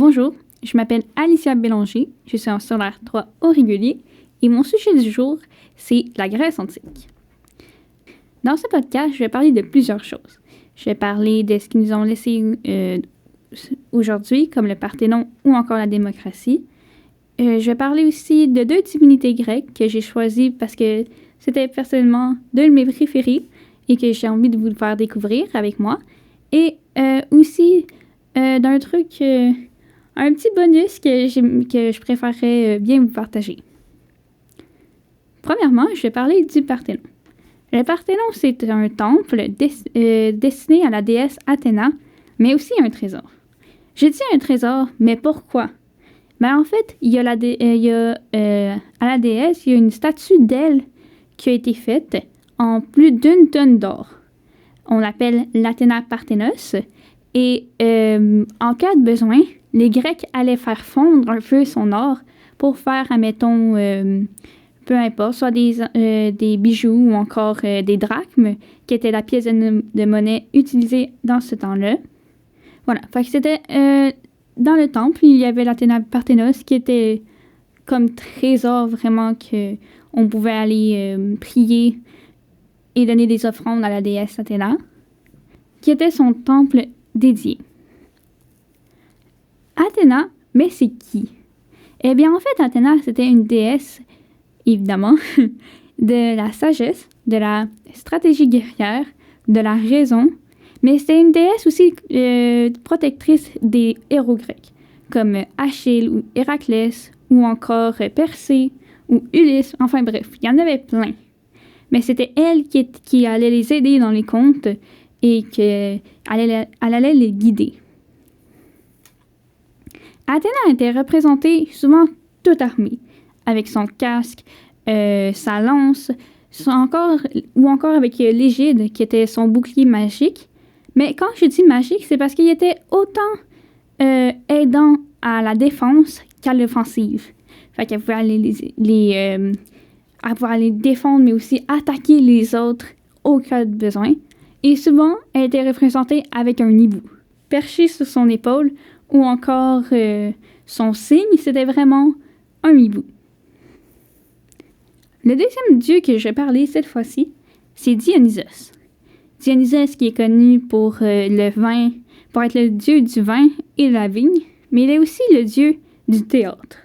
Bonjour, je m'appelle Alicia Bélanger, je suis en secondaire 3 au régulier et mon sujet du jour, c'est la Grèce antique. Dans ce podcast, je vais parler de plusieurs choses. Je vais parler de ce qu'ils nous ont laissé aujourd'hui, comme le Parthénon ou encore la démocratie. Je vais parler aussi de 2 divinités grecques que j'ai choisies parce que c'était personnellement 2 de mes préférés et que j'ai envie de vous le faire découvrir avec moi. Et aussi d'un truc, un petit bonus que je préférerais bien vous partager. Premièrement, je vais parler du Parthénon. Le Parthénon, c'est un temple destiné à la déesse Athéna, mais aussi un trésor. Je dis un trésor, mais pourquoi? En fait, à la déesse, il y a une statue d'elle qui a été faite en plus d'1 tonne d'or. On l'appelle l'Athéna Parthénos. Et en cas de besoin, les Grecs allaient faire fondre un peu son or pour faire, admettons, peu importe, soit des bijoux ou encore des drachmes, qui étaient la pièce de monnaie utilisée dans ce temps-là. Voilà, fait que c'était dans le temple, il y avait l'Athéna Parthénos qui était comme trésor vraiment qu'on pouvait aller prier et donner des offrandes à la déesse Athéna, qui était son temple dédié. Athéna, mais c'est qui? Eh bien, en fait, Athéna, c'était une déesse, évidemment, de la sagesse, de la stratégie guerrière, de la raison, mais c'était une déesse aussi protectrice des héros grecs, comme Achille ou Héraclès, ou encore Persée, ou Ulysse, enfin bref, il y en avait plein. Mais c'était elle qui allait les aider dans les contes et qu'elle allait les guider. Athéna était représentée souvent toute armée, avec son casque, sa lance, ou encore avec l'égide, qui était son bouclier magique. Mais quand je dis magique, c'est parce qu'il était autant aidant à la défense qu'à l'offensive. Fait qu'elle pouvait aller les défendre, mais aussi attaquer les autres au cas de besoin. Et souvent, elle était représentée avec un hibou, perché sur son épaule, ou encore son signe, c'était vraiment un hibou. Le deuxième dieu que je vais parler cette fois-ci, c'est Dionysos. Dionysos qui est connu pour le vin, pour être le dieu du vin et de la vigne, mais il est aussi le dieu du théâtre.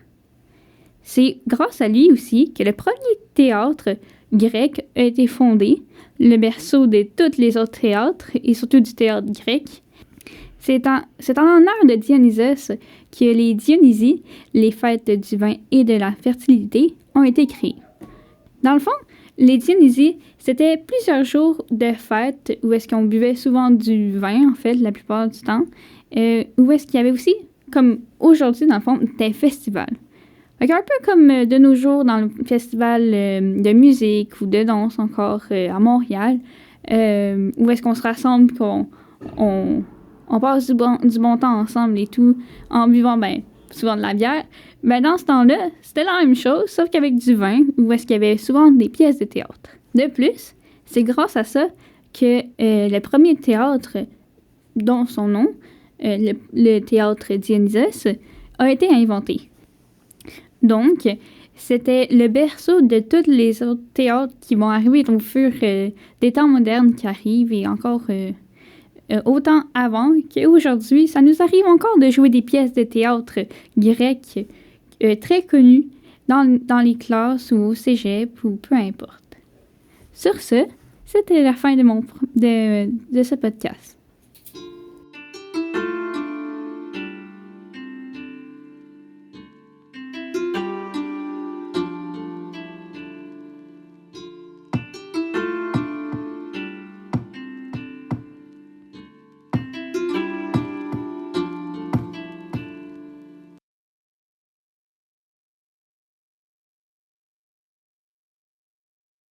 C'est grâce à lui aussi que le premier théâtre grec a été fondé, le berceau de tous les autres théâtres et surtout du théâtre grec. C'est en honneur de Dionysos que les Dionysies, les fêtes du vin et de la fertilité, ont été créées. Dans le fond, les Dionysies, c'était plusieurs jours de fêtes où est-ce qu'on buvait souvent du vin, en fait, la plupart du temps, où est-ce qu'il y avait aussi, comme aujourd'hui, dans le fond, des festivals. Donc, un peu comme de nos jours dans le festival de musique ou de danse encore à Montréal, où est-ce qu'on se rassemble, qu'on passe du bon temps ensemble et tout, en buvant souvent de la bière. Dans ce temps-là, c'était la même chose, sauf qu'avec du vin, où est-ce qu'il y avait souvent des pièces de théâtre. De plus, c'est grâce à ça que le premier théâtre, dont son nom, le théâtre Dionysos, a été inventé. Donc, c'était le berceau de tous les autres théâtres qui vont arriver au fur des temps modernes qui arrivent et encore autant avant qu'aujourd'hui. Ça nous arrive encore de jouer des pièces de théâtre grecques très connues dans les classes ou au cégep ou peu importe. Sur ce, c'était la fin de ce podcast.